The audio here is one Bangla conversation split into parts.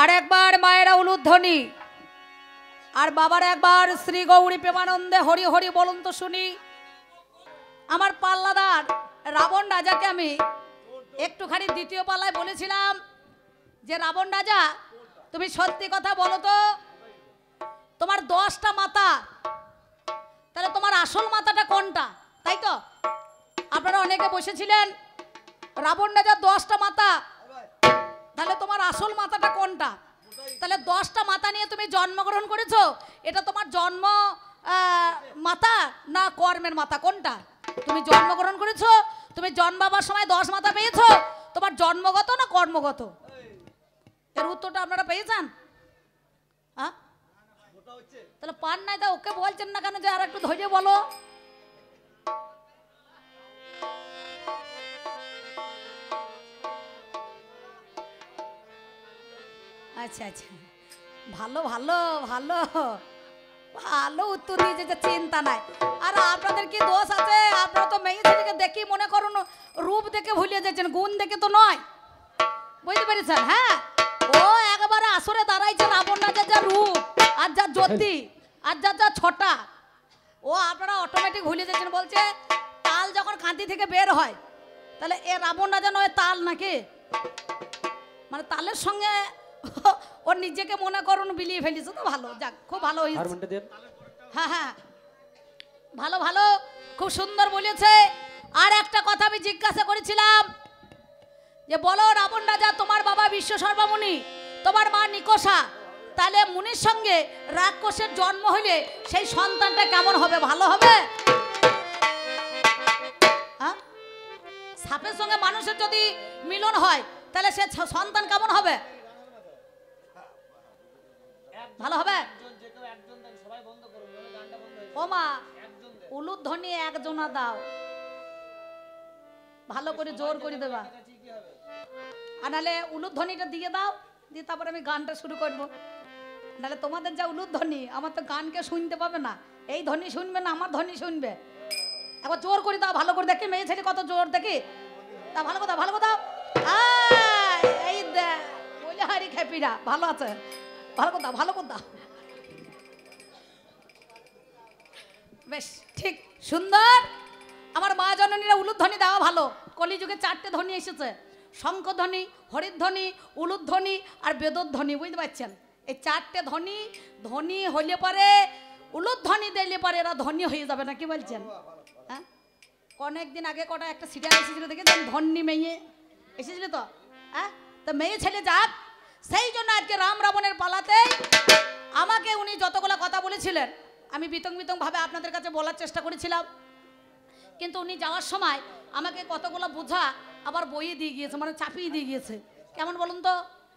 আর একবার মায়েরা উলুধ্বনি আর বাবার একবার শ্রী গৌরী প্রেমানন্দে হরি হরি বলুন তো শুনি। আমার পাল্লাদার রাবণ রাজাকে আমি একটুখানি দ্বিতীয় পাল্লায় বলেছিলাম যে রাবণ রাজা তুমি সত্যি কথা বলো তো, তোমার 10টা মাথা, তাহলে তোমার আসল মাথাটা কোনটা? তাই তো আপনারা অনেকে বসেছিলেন, রাবণ রাজার 10টা মাথা, তাহলে তোমার আসল মাথাটা কোনটা? তাহলে 10টা মাথা নিয়ে তুমি জন্মগ্রহণ করেছো, এটা তোমার জন্ম মাথা না কর্মের মাথা, কোনটা? তুমি জন্মগ্রহণ করেছো, তুমি জন্মাবার সময় 10 মাথা পেয়েছো, তোমার জন্মগত না কর্মগত? এর উত্তরটা আপনারা পেয়েছেন? হ্যাঁ, তাহলে পান নাই, তা ওকে বলছেন না কেন যে আর একটু ধৈর্য বলো? আচ্ছা আচ্ছা, ভালো ভালো ভালো ভালো উত্তর দিয়েছে, যে চিন্তা নাই। আর আপনাদের কি দোষ আছে? আপনারা তো মেয়ে ছেলেকে দেখি মনে করুন রূপ দেখে ভুলিয়ে যাচ্ছেন, গুণ দেখে তো নয়, বুঝতে পেরেছেন? হ্যাঁ, ও একবারে আসরে দাঁড়াইছে রাবণ রাজার যা রূপ আর যা জ্যোতি আর যা যা ছটা, ও আপনারা অটোমেটিক ভুলিয়ে যাচ্ছেন। বলছে তাল যখন কাঁদি থেকে বের হয়, তাহলে এ রাবণ রাজা নয় তাল নাকি? মানে তালের সঙ্গে ওর নিজেকে মনে করুন বিলিয়ে ফেলিস, তো ভালো, যাক খুব ভালো হয়েছে। হ্যাঁ হ্যাঁ, ভালো ভালো, খুব সুন্দর বলেছে। আর একটা কথা আমি জিজ্ঞাসা করেছিলাম যে বলো রাবণ রাজা, তোমার বাবা বিশ্ব সর্বমুনি, তোমার মা নিকষা, তাহলে মুনির সঙ্গে রাক্ষসের জন্ম হইলে সেই সন্তানটা কেমন হবে? ভালো হবে? হ্যাঁ, সাপের সঙ্গে মানুষের যদি মিলন হয় তাহলে সে সন্তান কেমন হবে? ভালো হবে? ও মা, উলুধ্বনি একজনা দাও, ভালো করে জোর করে দেবা, আর নাহলে উলুধ্বনিটা দিয়ে দাও, দিয়ে তারপর আমি গানটা শুরু করবো। নাহলে তোমাদের যা উলুধ্বনি, আমার তো গানকে শুনতে পাবে না, এই ধ্বনি শুনবে না, আমার ধ্বনি শুনবে। একবার জোর করে দাও, ভালো করে দেখি মেয়ে ছেলে কত জোর দেখি, তা ভালো কথা ভালো কথা। এই বলে হারি খেপিরা ভালো আছে, ভালো কথা ভালো কথা, বেশ ঠিক সুন্দর। আমার মা জননীরা উলুধ্বনি দেওয়া ভালো। কলিযুগে 4টে ধ্বনি এসেছে, শঙ্খধ্বনি, হরিধ্বনি, উলুধ্বনি আর বেদধ্বনি, বুঝতে পারছেন? এই 4টে ধ্বনি, ধ্বনি হইলে পরে উলুধ্বনি দিলে পরে এরা ধনী হয়ে যাবে না, কি বলছেন? হ্যাঁ, অনেকদিন আগে কটা একটা সিরিয়াল এসেছিল দেখেছেন, ধন্যী মেয়ে এসেছিল তো, হ্যাঁ, তো মেয়ে ছেলে যাক, সেই জন্য আজকে রাম রাবণের পালাতে আমাকে উনি যতগুলো কথা বলেছিলেন আমি বিতং ভাবে আপনাদের কাছে বলার চেষ্টা করেছিলাম, কিন্তু উনি যাওয়ার সময় আমাকে কতগুলো বোঝা আবার বইয়ে দিয়ে গিয়েছে, মানে চাপিয়ে দিয়ে গিয়েছে। কেমন বলুন তো,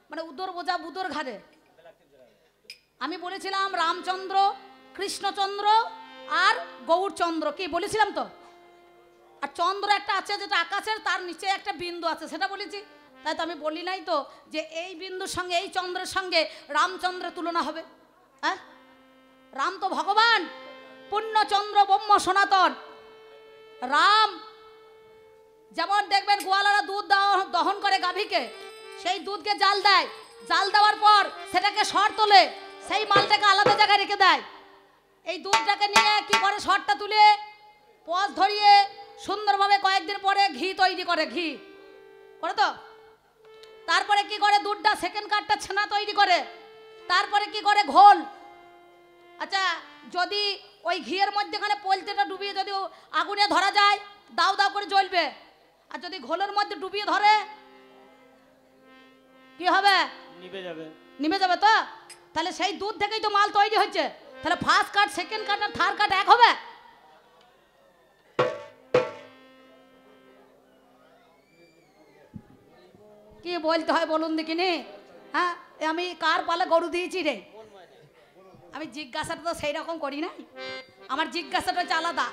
মানে উদর বোঝা বুদর ঘাড়ে। আমি বলেছিলাম রামচন্দ্র, কৃষ্ণচন্দ্র আর গৌরচন্দ্র, কি বলেছিলাম তো? আর চন্দ্র একটা আছে যেটা আকাশের, তার নিচে একটা বিন্দু আছে, সেটা বলেছি। তাই তো আমি বলি নাই তো যে এই বিন্দুর সঙ্গে এই চন্দ্রের সঙ্গে রামচন্দ্রের তুলনা হবে? হ্যাঁ, রাম তো ভগবান, পূর্ণচন্দ্র ব্রহ্ম সনাতন। রাম যেমন দেখবেন গোয়ালারা দুধ দহন করে গাভীকে, সেই দুধকে জাল দেয়, জাল দেওয়ার পর সেটাকে সর তোলে, সেই মালটাকে আলাদা জায়গায় রেখে দেয়। এই দুধটাকে নিয়ে কি করে, সরটা তুলে পচ ধরিয়ে সুন্দরভাবে কয়েকদিন পরে ঘি তৈরি করে, ঘি করে তো। তারপরে কি করে, দুধটা সেকেন্ড কার্ডটা ছানা তৈরি করে, তারপরে কি করে, ঘোল। আচ্ছা, যদি ওই ঘিয়ের মধ্যেখানে পোলট্রিটা ডুবিয়ে যদি আগুনে ধরা যায়, দাও দাও করে জ্বলবে। আর যদি ঘোলের মধ্যে ডুবিয়ে ধরে কি হবে? নিভে যাবে, নিভে যাবে তো। তাহলে সেই দুধ থেকেই তো মাল তৈরি হচ্ছে, তাহলে ফার্স্ট কার্ড সেকেন্ড কার্ড আর থার্ড কার্ড এক হবে? কি বলতে হয় বলুন দেখিনি? হ্যাঁ, আমি কার পালে গরু দিয়েছি রে? আমি জিজ্ঞাসাটা তো সেই রকম করি নাই, আমার জিজ্ঞাসাটা হচ্ছে আলাদা।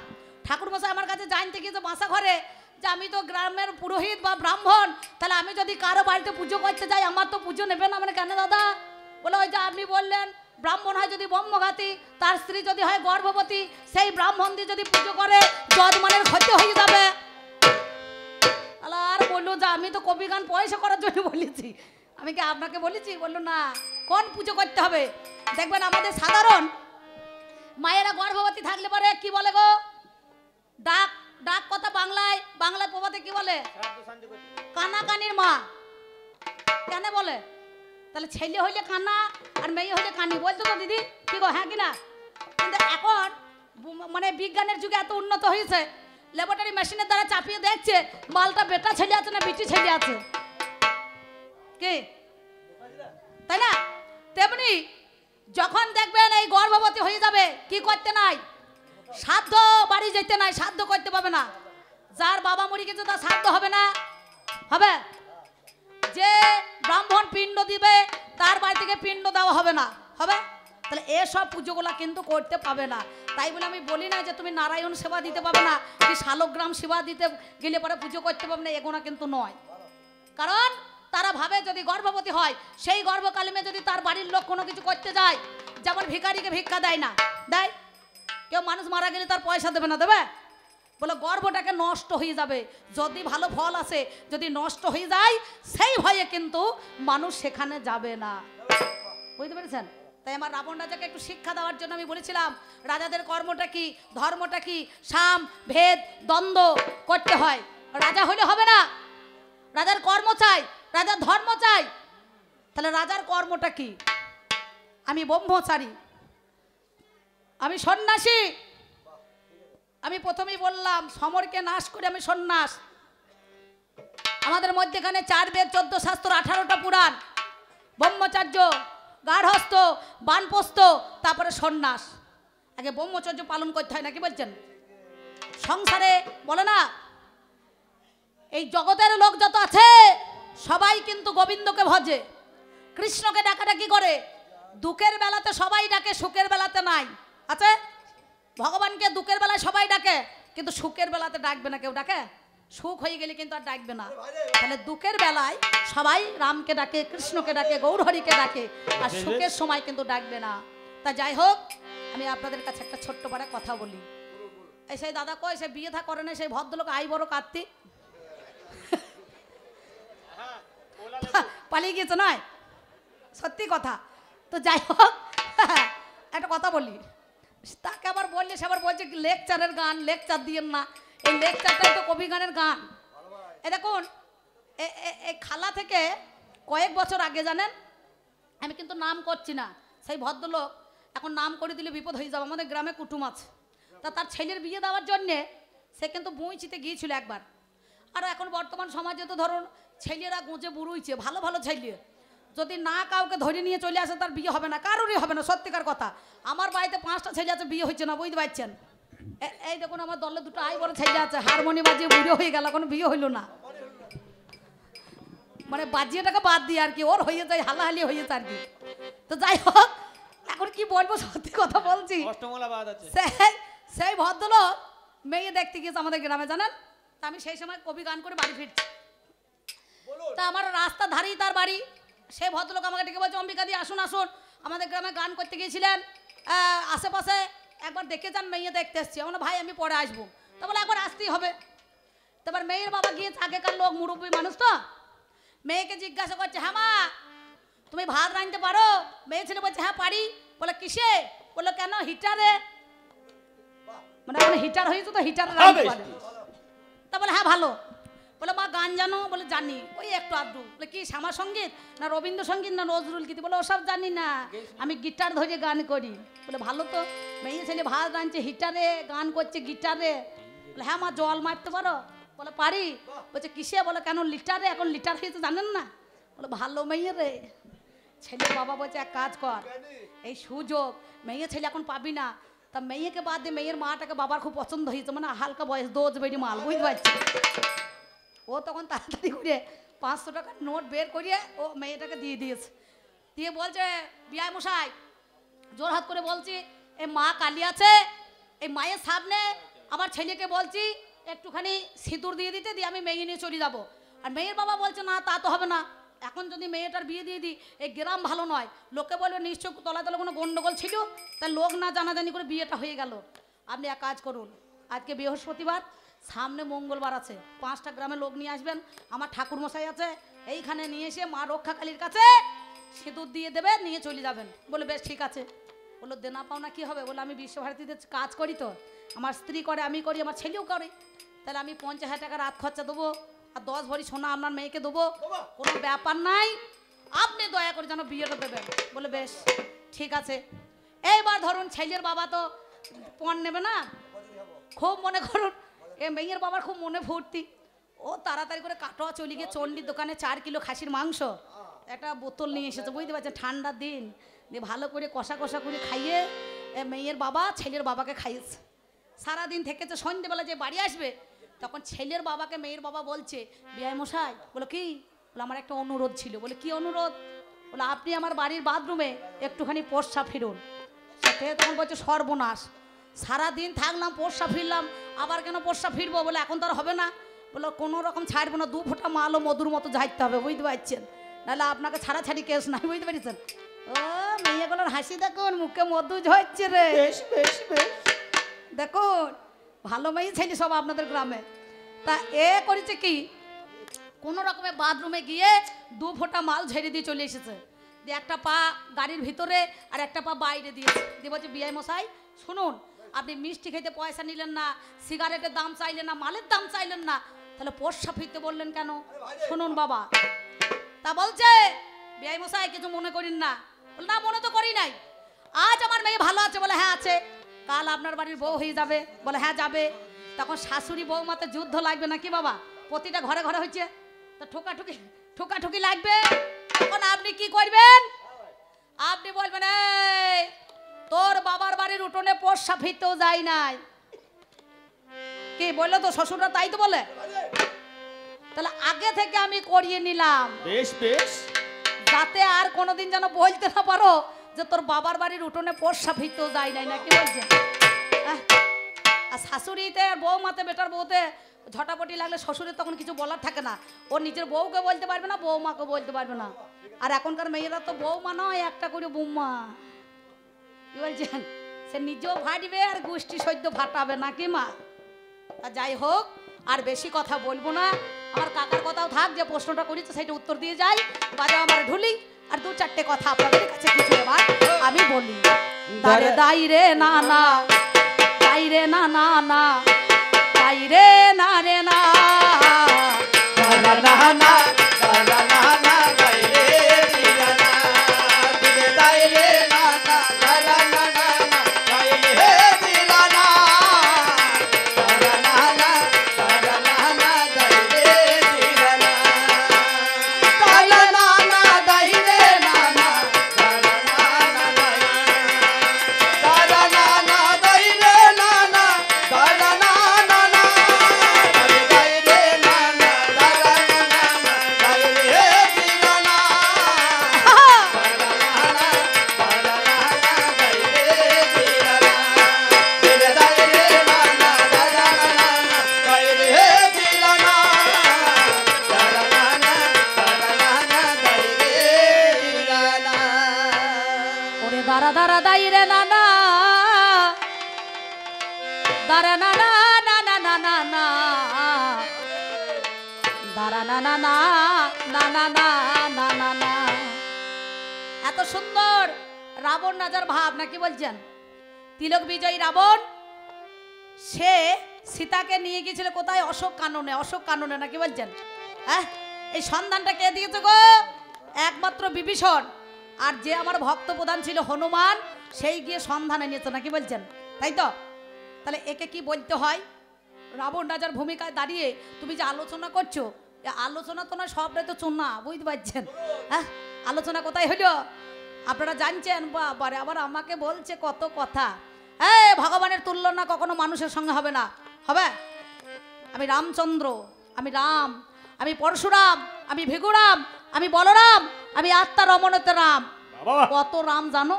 ঠাকুরমশাই আমার কাছে জানতে গিয়েছে বাসা ঘরে যে আমি তো গ্রামের পুরোহিত বা ব্রাহ্মণ, তাহলে আমি যদি কারো বাড়িতে পুজো করতে যাই আমার তো পুজো নেবে না? মানে কেন দাদা? বলে ওই যে আপনি বললেন ব্রাহ্মণ হয় যদি ব্রহ্মঘাতী, তার স্ত্রী যদি হয় গর্ভবতী, সেই ব্রাহ্মণ দিয়ে যদি পুজো করে যজমানের ক্ষতি হয়ে যাবে। আর বললো যে আমি তো কবি গান পয়সা করার জন্য বলেছি, আমি কি আপনাকে বলেছি? বললো না, কোন পুজো করতে হবে? দেখবেন আমাদের সাধারণ মায়েরা গর্ভবতী থাকলে পরে কি বলে গো? ডাক ডাক কথা বাংলায় প্রবাদে কি বলে? কানা কানির মা। কেন বলে? তাহলে ছেলে হইলে কানা আর মেয়ে হইলে কানি, বলতো তো দিদি, কি গো? হ্যাঁ কিনা? কিন্তু এখন মানে বিজ্ঞানের যুগে এত উন্নত হয়েছে, ল্যাবরেটরি মেশিনের দ্বারা চাপিয়ে দেখছে মালটা বেটা ছেলে আছে না বিটি ছেলে আছে, কি তাই না? তেমনি যখন দেখবেন এই গর্ভবতী হয়ে যাবে, কি করতে নাই? শ্রাদ্ধ বাড়ি যেতে নাই, শ্রাদ্ধ করতে পাবে না। যার বাবা মরে গেছে তার শ্রাদ্ধ হবে না, হবে? যে ব্রাহ্মণ পিণ্ড দিবে তার বাড়ি থেকে পিণ্ড দেওয়া হবে না, হবে? তাহলে এসব পুজোগুলা কিন্তু করতে পাবে না। তাই বলে আমি বলি না যে তুমি নারায়ণ সেবা দিতে পাবে না, কি শালগ্রাম সেবা দিতে গেলে পরে পুজো করতে পাবে না, এগুলো কিন্তু নয়। কারণ তারা ভাবে যদি গর্ভবতী হয়, সেই গর্ভকালীনে যদি তার বাড়ির লোক কোনো কিছু করতে যায়, যেমন ভিখারিকে ভিক্ষা দেয় না, দেয়? কেউ মানুষ মারা গেলে তার পয়সা দেবে না, দেবে? বলে গর্ভটাকে নষ্ট হয়ে যাবে, যদি ভালো ফল আসে, যদি নষ্ট হয়ে যায় সেই ভয়ে কিন্তু মানুষ সেখানে যাবে না। বুঝতে পেরেছেন? তাই আমার রাবণ রাজাকে একটু শিক্ষা দেওয়ার জন্য আমি বলেছিলাম রাজাদের কর্মটা কি, ধর্মটা কি, সাম ভেদ দ্বন্দ্ব করতে হয়। রাজা হলে হবে না, রাজার কর্ম চাই, রাজার ধর্ম চাই। তাহলে রাজার কর্মটা কি? আমি ব্রহ্মচারী, আমি সন্ন্যাসী। আমি প্রথমেই বললাম সমরকে নাশ করে আমি সন্ন্যাস। আমাদের মধ্যেখানে 4 বেদ 14 শাস্ত্র 18টা পুরাণ, ব্রহ্মচর্য, গার্হস্থ, বানপ্রস্থ, তারপরে সন্ন্যাস। আগে ব্রহ্মচর্য পালন করতে হয় নাকি বলছেন? সংসারে বলে না এই জগতের লোক যত আছে সবাই কিন্তু গোবিন্দকে ভজে, কৃষ্ণকে ডাকাডাকি করে। দুঃখের বেলাতে সবাই ডাকে, সুখের বেলাতে নাই। আছে ভগবানকে দুঃখের বেলায় সবাই ডাকে, কিন্তু সুখের বেলাতে ডাকবে না কেউ, ডাকে? সুখ হয়ে গেলে কিন্তু আর ডাকবে না। তাহলে দুঃখের বেলায় সবাই রামকে ডাকে, কৃষ্ণকে ডাকে, গৌরহরিকে ডাকে, আর সুখের সময় কিন্তু ডাকবে না। তা যাই হোক, আমি আপনাদের কাছে একটা ছোট্ট বড় কথা বলি। এই সেই দাদা কই, সে বিয়ে থা করে না, সেই ভদ্রলোক আই বড় কার্তিক পালিয়ে গিয়েছে নয়, সত্যি কথা। তো যাই হোক, একটা কথা বলি, তাকে আবার বললে সে আবার বলছে লেকচারের গান, লেকচার দিয়েন না। এই লেকচারটাই তো কবি গানের গান। এ দেখুন, এই খালা থেকে কয়েক বছর আগে জানেন, আমি কিন্তু নাম করছি না, সেই ভদ্রলোক এখন নাম করে দিলে বিপদ হয়ে যাবে। আমাদের গ্রামে কুটুম আছে, তা তার ছেলের বিয়ে দেওয়ার জন্যে সে কিন্তু বুঁইচিতে গিয়েছিল একবার। আর এখন বর্তমান সমাজে তো ধরুন ছেলেরা গুঁজে বুড়ুইছে, ভালো ভালো ছেলে যদি না কাউকে ধরে নিয়ে চলে আসে তার বিয়ে হবে না, কারোরই হবে না, সত্যিকার কথা। আমার বাড়িতে 5টা ছেলে আছে, বিয়ে হচ্ছে না, বুঝতে পারছেন? এই দেখুন আমার দলে 2টো আই বড় ছেলে আছে, হারমোনি বাজিয়ে বুড়ো হয়ে গেল, কোনো বিয়ে হইল না। মানে বাজিয়েটাকে বাদ দিয়ে আর কি, ওর হয়ে যায়, হালাহালি হয়েছে আর কি। তো যাই হোক, এখন কি বলবো, সত্যি কথা বলছি। সেই ভদ্রলোক মেয়ে দেখতে গিয়েছে আমাদের গ্রামে, জানেন? তা আমি সেই সময় কবি গান করে বাড়ি ফিরছি, তা আমার রাস্তার ধারেই তার বাড়ি। সেই ভদ্রলোক আমাকে ডেকে বলছে, অম্বিকা দি আসুন আসুন, আমাদের গ্রামে গান করতে গিয়েছিলেন, আশেপাশে একবার দেখে যান, মেয়ে দেখতে এসছি। আমার ভাই আমি পরে আসবো। তা বলে একবার আসতেই হবে। তারপর মেয়ের বাবা গিয়েছে, আগেকার লোক, মুরব্বী মানুষ তো, মেয়েকে জিজ্ঞাসা করছে, হ্যাঁ মা তুমি ভাত রাঁধতে পারো? মেয়ে ছেলে বলছে হ্যাঁ পারি। বলে কিসে? বললো কেন, হিটারে। মানে এখন হিটার হয়েছে তো, হিটারে রাঁধতে পারে। তা বলে হ্যাঁ ভালো। বলে মা গান জানো? বলে জানি, ওই একটু আধটু। বলে কি শ্যামা সঙ্গীত না রবীন্দ্রসঙ্গীত না নজরুল গীতি? বলে ওসব জানি না, আমি গিটার ধরে গান করি। বলে ভালো তো, মেয়ে ছেলে ভাত রাঁধছে হিটারে, গান করছে গিটারে। বলে হ্যাঁ মা জল মারতে পারো? বলে পারি। বলছে কিসে? বলে কেন লিটারে, এখন লিটার হয়েছে জানেন না? বলে ভালো মেয়ে রে। ছেলে বাবা বলছে এক কাজ কর, এই সুযোগ মেয়ে ছেলে এখন পাবি না, তা মেয়েকে বাদ দিয়ে মেয়ের মাটাকে বাবার খুব পছন্দ হয়েছে, মানে হালকা বয়স, 2 বেরি মাল, বুঝতে পারছি। ও তখন তাড়াতাড়ি করে 500 টাকার নোট বের করিয়ে ও মেয়েটাকে দিয়ে দিয়েছে। দিয়ে বলছে বিয়াই মশাই, জোর হাত করে বলছি, এই মা কালী আছে, এই মায়ের সামনে আমার ছেলেকে বলছি একটুখানি সিঁদুর দিয়ে দিতে, দিয়ে আমি মেয়ে নিয়ে চলে যাবো। আর মেয়ের বাবা বলছে না তা তো হবে না, এখন যদি মেয়েটার বিয়ে দিয়ে দিই এই গ্রাম ভালো নয়, লোকে বলবে নিশ্চয় তলা তলা কোনো গন্ডগোল ছিল, তাই লোক না জানাজানি করে বিয়েটা হয়ে গেল। আপনি এক কাজ করুন, আজকে বৃহস্পতিবার, সামনে মঙ্গলবার আছে, 5টা গ্রামে লোক নিয়ে আসবেন, আমার ঠাকুরমশাই আছে, এইখানে নিয়ে এসে মা রক্ষাকালীর কাছে সিঁদুর দিয়ে দেবে, নিয়ে চলে যাবেন। বলে বেশ ঠিক আছে। বললো দেনা পাওনা কি হবে? বলে আমি বিশ্বভারতীতে কাজ করি, তো আমার স্ত্রী করে, আমি করি, আমার ছেলেও করে, তাহলে আমি 50,000 টাকা রাত খরচা দেবো, আর 10 ভরি সোনা আপনার মেয়েকে দেবো, কোনো ব্যাপার নাই, আপনি দয়া করে যেন বিয়েটা দেবেন। বলে বেশ ঠিক আছে। এইবার ধরুন ছেলের বাবা তো পণ নেবে না, খুব মনে করুন এ মেয়ের বাবার খুব মনে ফুর্তি, ও তাড়াতাড়ি করে কাটোয়া চলে গিয়ে চণ্ডীর দোকানে 4 কিলো খাসির মাংস একটা বোতল নিয়ে এসেছে, বুঝতে পারছেন, ঠান্ডার দিন, দিয়ে ভালো করে কষা কষা করে খাইয়ে মেয়ের বাবা ছেলের বাবাকে খাইয়েছে। সারাদিন থেকেছে, সন্ধ্যেবেলা যে বাড়ি আসবে তখন ছেলের বাবাকে মেয়ের বাবা বলছে, বিআই মশাই। বলো কি? বলে আমার একটা অনুরোধ ছিল। বলে কি অনুরোধ? বলে আপনি আমার বাড়ির বাথরুমে একটুখানি পোষা ফিরুন। সে তখন বলছে সর্বনাশ, সারাদিন থাকলাম পোষা ফিরলাম, আবার কেন পোষা ফিরবো? বলে এখন তো আর হবে না। বলে কোনো রকম ছাড়বো না, 2 ফোঁটা মালও মধুর মতো ঝাড়তে হবে, বুঝতে পারছেন, নাহলে আপনাকে ছাড়াছাড়ি কেস নাই, বুঝতে পেরেছেন? ও মেয়েগুলোর হাসি দেখুন, মুখে মধু ঝরছে রে, বেশ বেশ বেশ, দেখুন ভালো মেয়ে ছেলে সব আপনাদের গ্রামে। তা এ করেছে কি, কোনো রকমের বাথরুমে গিয়ে 2 ফোঁটা মাল ঝেড়ে দিয়ে চলে এসেছে, দিয়ে একটা পা গাড়ির ভিতরে আর একটা পা বাইরে দিয়েছে, দিয়ে বলছে বিআই মশাই শুনুন, আপনি মিষ্টি খেতে পয়সা নিলেন না, সিগারেটের দাম চাইলেন না, মালের দাম চাইলেন না, তাহলে পোষা ফিরতে বললেন কেন? শুনুন বাবা। তা বলছে বিআই মশাই কিছু মনে করেন না। বলে না মনে তো করি নাই, আজ আমার মেয়ে ভালো আছে। বলে হ্যাঁ আছে। কাল আপনার বাড়ির বউ হয়ে যাবে। বলে হ্যাঁ যাবে। তখন শাশুড়ি বউ মাতে যুদ্ধ লাগবে নাকি বাবা? প্রতিটা ঘরে ঘরে হচ্ছে, তো ঠোকাঠুকি লাগবে। তখন আপনি কি করবেন? আপনি বলবেন এই তোর বাবার বাড়ির উঠোনে পোষা ফিরতেও যায় নাই। কি বললো তো শ্বশুররা, তাই তো বলে। তাহলে আগে থেকে আমি করিয়ে নিলাম, বেশ বেশ, যাতে আর কোনোদিন যেন বলতে না পারো যে তোর বাবার বাড়ির উঠোনে পোষা ফিরতেও যায় নাই। না কি বলছে? আর শাশুড়িতে আর বউ মাতে, বেটার বউতে ঝটাপটি লাগলে শ্বশুরের তখন কিছু বলার থাকে না, ও নিজের বউকে বলতে পারবে না, বৌমাকে বলতে পারবে না। আর এখনকার মেয়েরা তো বৌমা নয়, একটা করে বৌমা, কি বলছেন, সে নিজেও ফাটবে আর গোষ্ঠী সদ্য ফাটাবে নাকি মা? তা যাই হোক, আর বেশি কথা বলবো না, আমার কাকার কথাও থাক, যে প্রশ্নটা করেছে সেটা উত্তর দিয়ে যাই, বাজে আমার ঢুলি, আর 2-4টে কথা আপনাদের কাছে কিছু এবার আমি বলি। দারে দাই রে না না, দাই রে না না না, দাই রে না রে না, না না না না না না, দাই রে দিলা না, দিলে দাই রে না না না না না, দাই রে দিলা না, না না না না না, দাই রে দিলা না, না না না দাই রে না না, না না না দাই রে না না, না না না না, দাই রে না না, দাই রে দিলা না, দিলে দাই রে না না, দাই রে দিলা না, দাই রে দিলা না। ওরে দারা দারা দাই রে না না, দারা না না না না না না না, দারা না না না না না না না না না। এত সুন্দর রাবণ রাজার ভাব, নাকি বলছেন? তিলক বিজয়ী রাবণ, সে সীতাকে নিয়ে গিয়েছিল কোথায়? অশোক কাননে, অশোক কাননে, নাকি বলছেন? হ্যাঁ, এই সন্ধানটা কে দিয়েছে গো? একমাত্র বিভীষণ। আর যে আমার ভক্ত প্রধান ছিল হনুমান, সেই গিয়ে সন্ধান এনেছে, নাকি বলছেন? তাই তো? তাহলে একে কি বলতে হয়? রাবণ রাজার ভূমিকায় দাঁড়িয়ে তুমি যে আলোচনা করছো, এ আলোচনা তো না, সবটাই তো চুনা, বুঝতে পারছেন? হ্যাঁ, আলোচনা কোথায় হলো আপনারা জানছেন? বাবারে, আবার আমাকে বলছে কত কথা। এই ভগবানের তুলনা কখনো মানুষের সঙ্গে হবে না, হবে? আমি রামচন্দ্র, আমি রাম, আমি পরশুরাম, আমি ভিগুরাম, আমি বলরাম, আমি আত্মা রমণতে রাম। কত রাম জানো?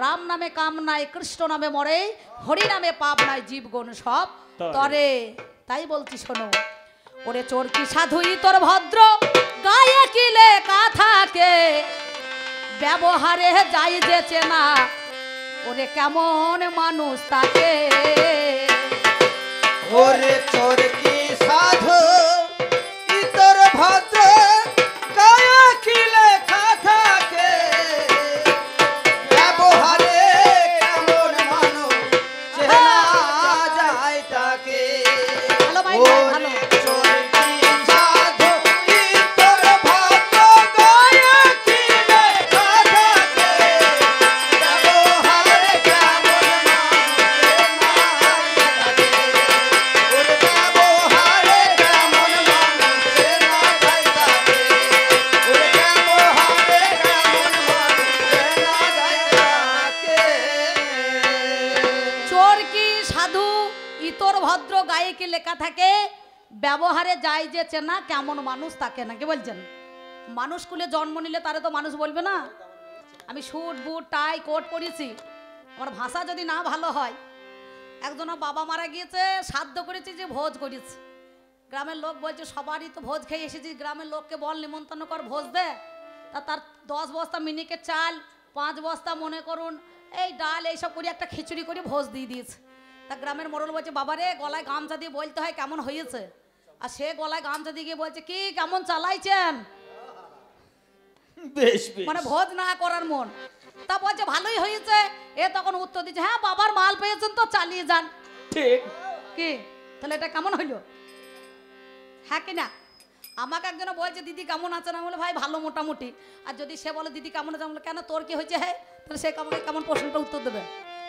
রাম নামে কাম নাই, কৃষ্ণ নামে মরে, হরি নামে পাপ নাই, জীবগণ সব তরে। তাই বলছি শোনো, ওরে চোর কি সাধুই তোর ভদ্র, গায়ে কিলে কাথাকে, ব্যবহারে যাই যে চেনা, ওরে কেমন মানুষ তাকে। ওরে চোর কি সাধু, তোর ভদ্র ভদ্র গায়ে কি লেখা থাকে, ব্যবহারে যায় যে চেনা কেমন মানুষ তাকে না। কি বলছেন? মানুষ কুলে জন্ম নিলে তারে তো মানুষ বলবে না। আমি স্যুট বুট টাই কোট পরেছি, আমার ভাষা যদি না ভালো হয়, একজনের বাবা মারা গিয়েছে, সাধ্য করেছি যে ভোজ করেছি, গ্রামের লোক বলছে সবারই তো ভোজ খেয়ে এসেছি, গ্রামের লোককে বল নিমন্ত্রণ কর ভোজ দে। তা তার 10 বস্তা মিনিকের চাল, 5 বস্তা মনে করুন এই ডাল, এইসব করে একটা খিচুড়ি করে ভোজ দিয়ে দিয়েছে। তা গ্রামের মোড়ল বলছে বাবা রে, গলায় গামছা দিয়ে বলতে হয় কেমন হয়েছে। আর সে গলায় গামছা দিয়ে গিয়ে বলছে কি কেমন চালাইছেন, বেশ বেশ। মানে ভোজ না করার মন। তা বলছে ভালোই হয়েছে। এ তখন উত্তর দিচ্ছে হ্যাঁ বাবার মাল পেয়েছেন তো চালিয়ে যান। ঠিক। কি তাহলে এটা কেমন হইলো? হ্যাঁ কি না? আমাকে একজন বলছে দিদি কেমন আছেন, আমি বলে ভাই ভালো মোটামুটি। আর যদি সে বলে দিদি কেমন আছে, আমি বলে কেন তোর কি হয়েছে, হ্যাঁ তাহলে সে আমাকে কেমন প্রশ্নটা উত্তর দেবে?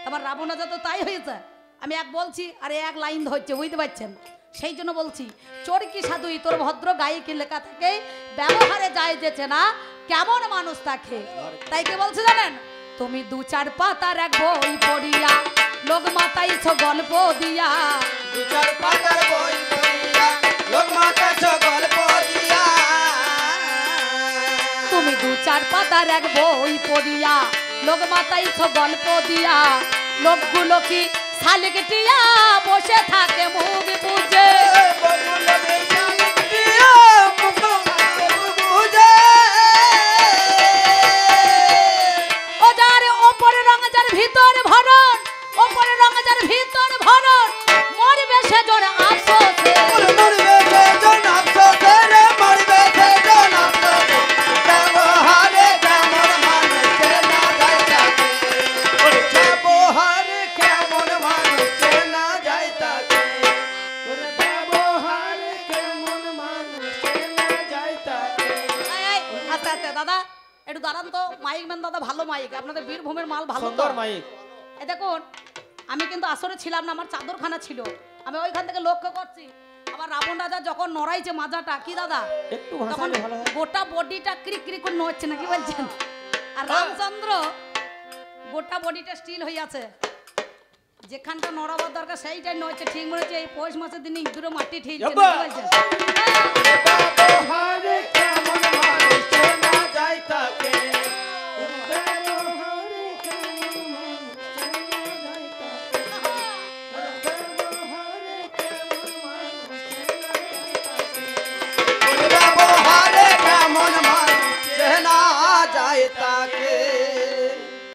আমার রাবণ রাজা তো তাই হয়েছে, আমি এক বলছি আর এক লাইন ধরছে, বুঝতে পারছেন? সেই জন্য বলছি চোর কি সাধুই তোর ভদ্র গায়ে কি লেখা থাকে, ব্যবহারে যায় যে চেনা কেমন মানুষ তাকে। তাই কি বলছে জানেন? তুমি 2-4 পাতার এক বই পড়িয়া লোক মাতাইছ গল্প দিয়া, 2-4 পাতার বই পড়িয়া লোক মাতাইছ গল্প দিয়া। তুমি 2-4 পাতার এক বই পড়িয়া লোক মাতাইছ গল্প দিয়া, লোকগুলো কি শালিক টিয়া বসে থাকে মুখ বুঝে। ও যার ওপরে রঙ যার ভিতর ভরণ, ওপরে রঙ যার ভিতর ভরণ, মরবে সে জন আফসোসে। মরবে সে জন আফসোসে রে, মরবে সে জন আফসোসে। ব্যবহারে কেমন মানুষ চেনা যায় তাকে, ব্যবহারে কেমন মানুষ চেনা যায় তাকে, ব্যবহারে কেমন মানুষ চেনা যায় তাকে। আস্তে আস্তে দাদা একটু দাঁড়ান তো, মাইক ম্যান দাদা ভালো মাইক, আপনাদের বীরভূমের মাল ভালো তো। সুন্দর মাইক। এই দেখুন আমি কিন্তু আসরে ছিলাম না, আমার চাদরখানা ছিল, আমি ওইখান থেকে লক্ষ্য করছি আমার রাবণ রাজা যখন নড়াইছে মাজাটা, কি দাদা একটু তখন ভাষালে ভালো হয়। গোটা বডিটা ক্রিক ক্রিক করে নড়ছে না, কি বলছেন? আর রামচন্দ্র গোটা বডিটা স্টিল হয়ে আছে, যেখানটা নড়াবার দরকার সেইটাই নড়ছে। ঠিক মনে হচ্ছে এই পৌষ মাসের দিনে ইঁদুরে মাটি ঠিকছে, কি বলছেন? ব্যবহারে কেমন মানুষ চেনা যায় তাকে, ব্যবহারে কেমন মানুষ চেনা যায় তাকে, ব্যবহারে কেমন মানুষ চেনা যায় তাকে, ব্যবহারে কেমন মানুষ চেনা যায় তাকে।